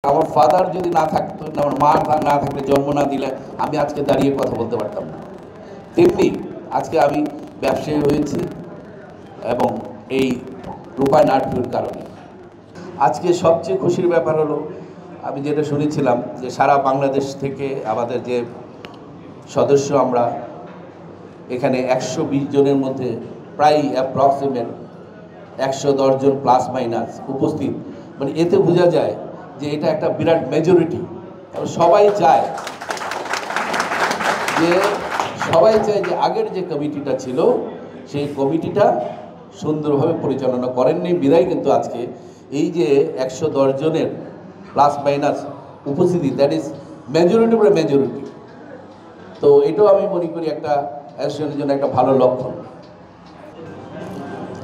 আমার ফাদার যদি না থাকতো, আমার মা না থাকলে, জন্ম না দিলে আমি আজকে দাঁড়িয়ে কথা বলতে পারতাম না। তেমনি আজকে আমি ব্যবসায়ী হয়েছি এবং এই রূপায়ণ আর্ট ভিউর কারণে। আজকে সবচেয়ে খুশির ব্যাপার হলো, আমি যেটা শুনেছিলাম যে সারা বাংলাদেশ থেকে আমাদের যে সদস্য, আমরা এখানে 120 জনের মধ্যে প্রায় অ্যাপ্রক্সিমেট 110 জন প্লাস মাইনাস উপস্থিত। মানে এতে বোঝা যায় যে এটা একটা বিরাট মেজরিটি। সবাই চায় যে আগের যে কমিটিটা ছিল সেই কমিটিটা সুন্দরভাবে পরিচালনা করেননি বিদায় কিন্তু আজকে এই যে 110 জনের প্লাস মাইনাস উপস্থিতি, দ্যাট ইজ মেজরিটি বা মেজরিটি। তো এটাও আমি মনে করি একটা অ্যাসোসিয়েশনের জন্য একটা ভালো লক্ষণ।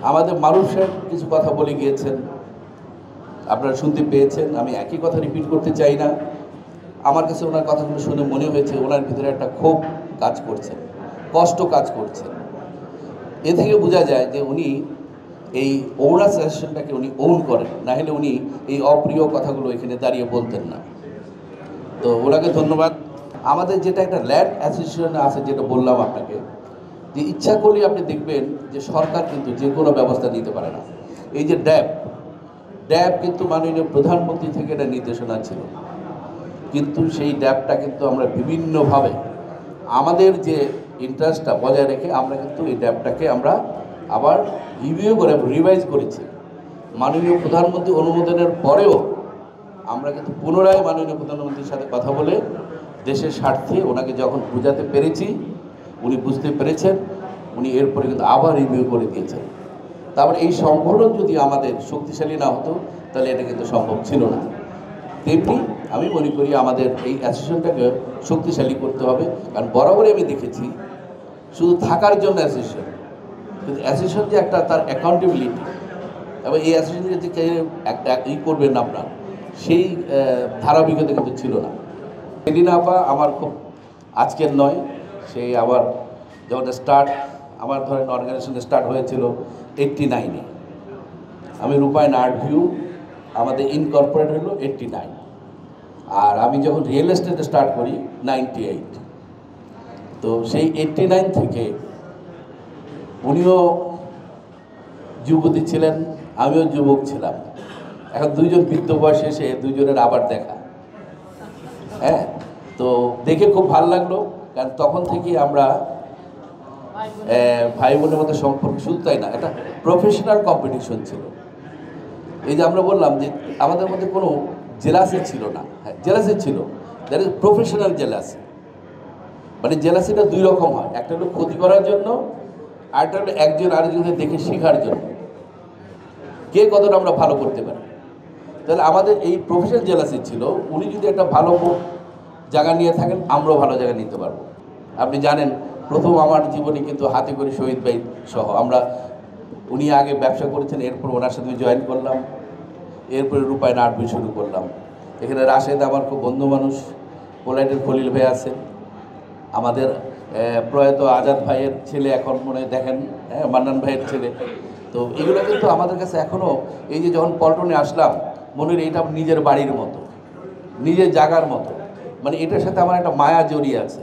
আমাদের মানুষের কিছু কথা বলে গিয়েছেন, আপনারা শুনতে পেয়েছেন। আমি একই কথা রিপিট করতে চাই না। আমার কাছে ওনার কথাগুলো শুনে মনে হয়েছে ওনার ভিতরে একটা ক্ষোভ কাজ করছে, কষ্ট কাজ করছে। এ থেকে বোঝা যায় যে উনি এই ওনার্স অ্যাসোসিয়েশনটাকে উনি ওন করেন, না হলে উনি এই অপ্রিয় কথাগুলো এখানে দাঁড়িয়ে বলতেন না। তো ওনাকে ধন্যবাদ। আমাদের যেটা একটা ল্যান্ড অ্যাসোসিয়েশন আছে, যেটা বললাম আপনাকে, যে ইচ্ছা করলে আপনি দেখবেন যে সরকার কিন্তু যে কোনো ব্যবস্থা নিতে পারে না। এই যে ড্যাব কিন্তু মাননীয় প্রধানমন্ত্রী থেকে একটা নির্দেশনা ছিল, কিন্তু সেই ড্যাবটা কিন্তু আমরা বিভিন্নভাবে আমাদের যে ইন্টারেস্টটা বজায় রেখে আমরা কিন্তু এই ড্যাবটাকে আমরা আবার রিভিউ করে রিভাইজ করেছি। মাননীয় প্রধানমন্ত্রী অনুমোদনের পরেও আমরা কিন্তু পুনরায় মাননীয় প্রধানমন্ত্রীর সাথে কথা বলে দেশের স্বার্থে ওনাকে যখন বোঝাতে পেরেছি, উনি বুঝতে পেরেছেন, উনি এরপরে কিন্তু আবার রিভিউ করে দিয়েছেন। তারপরে এই সংগঠন যদি আমাদের শক্তিশালী না হতো তাহলে এটা কিন্তু সম্ভব ছিল না। তেমনি আমি মনে করি আমাদের এই অ্যাসোসিয়েশনটাকে শক্তিশালী করতে হবে। কারণ বরাবরই আমি দেখেছি শুধু থাকার জন্য অ্যাসোসিয়েশন, কিন্তু অ্যাসোসিয়েশন যে একটা তার অ্যাকাউন্টেবিলিটি এবং এই অ্যাসোসিয়েশনকে যে একটা করবেন না আপনার, সেই ধারাবাহিকতা কিন্তু ছিল না। সেদিন আপা আমার খুব আজকের নয়, সেই আবার যখন আমার ধরেন অর্গানাইজেশন স্টার্ট হয়েছিল 89-এ। আমি রূপায়ণ আর্ট ভিউ আমাদের ইনকর্পোরেট হলো 89, আর আমি যখন রিয়েল এস্টেটে স্টার্ট করি 98। তো সেই 89 থেকে উনিও যুবতী ছিলেন, আমিও যুবক ছিলাম। এখন দুইজন বৃদ্ধ বয়সে এসে দুইজনের আবার দেখা, হ্যাঁ। তো দেখে খুব ভালো লাগলো, কারণ তখন থেকে আমরা ভাই বোনের মধ্যে সম্পর্ক, শুধু তাই না, একটা প্রফেশনাল কম্পিটিশন ছিল। এই যে আমরা বললাম যে আমাদের মধ্যে কোনো জেলাসি ছিল না। হ্যাঁ, জেলাসি ছিল, দ্যাট ইজ প্রফেশনাল জেলাসি। মানে জেলাসিটা দুই রকম হয়, একটা হলো ক্ষতি করার জন্য, আরেকটা হলো একজন আরেকজনকে দেখে শেখার জন্য, কে কতটা আমরা ভালো করতে পারি। তাহলে আমাদের এই প্রফেশনাল জেলাসি ছিল, উনি যদি একটা ভালো জায়গা নিয়ে থাকেন, আমরাও ভালো জায়গা নিতে পারবো। আপনি জানেন, প্রথম আমার জীবনে কিন্তু হাতে করে শহীদ ভাই সহ উনি আগে ব্যবসা করেছেন, এরপর ওনার সাথে জয়েন করলাম, এরপরে রূপায়ণ আর্ট ভিউ শুরু করলাম। এখানে রাশেদ আমার খুব বন্ধু মানুষ, পোলাইটের খলিল ভাই আছেন, আমাদের প্রয়াত আজাদ ভাইয়ের ছেলে, এখন মনে দেখেন মান্নান ভাইয়ের ছেলে। তো এগুলো কিন্তু আমাদের কাছে এখনও, এই যে যখন পল্টনে আসলাম, মনে হয় এটা নিজের বাড়ির মতো, নিজের জায়গার মতো। মানে এটার সাথে আমার একটা মায়া জড়িয়ে আছে,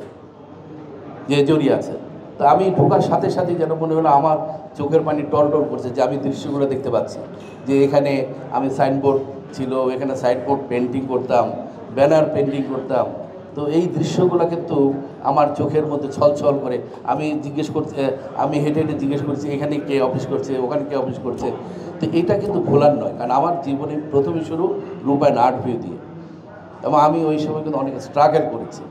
তো আমি ঢোকার সাথে সাথে যেন মনে হলো আমার চোখের পানি টলটল করছে, যে আমি দৃশ্যগুলো দেখতে পাচ্ছি। যে এখানে আমি সাইনবোর্ড ছিল, এখানে সাইনবোর্ড পেন্টিং করতাম, ব্যানার পেন্টিং করতাম। তো এই দৃশ্যগুলো কিন্তু আমার চোখের মধ্যে ছলছল করে। আমি হেঁটে হেঁটে জিজ্ঞেস করছি, এখানে কে অফিস করছে, ওখানে কে অফিস করছে। তো এটা কিন্তু ভোলার নয়, কারণ আমার জীবনে প্রথমে শুরু রূপায়ণ আর্ট ভিউ দিয়ে, এবং আমি ওই সময় কিন্তু অনেক স্ট্রাগল করেছি।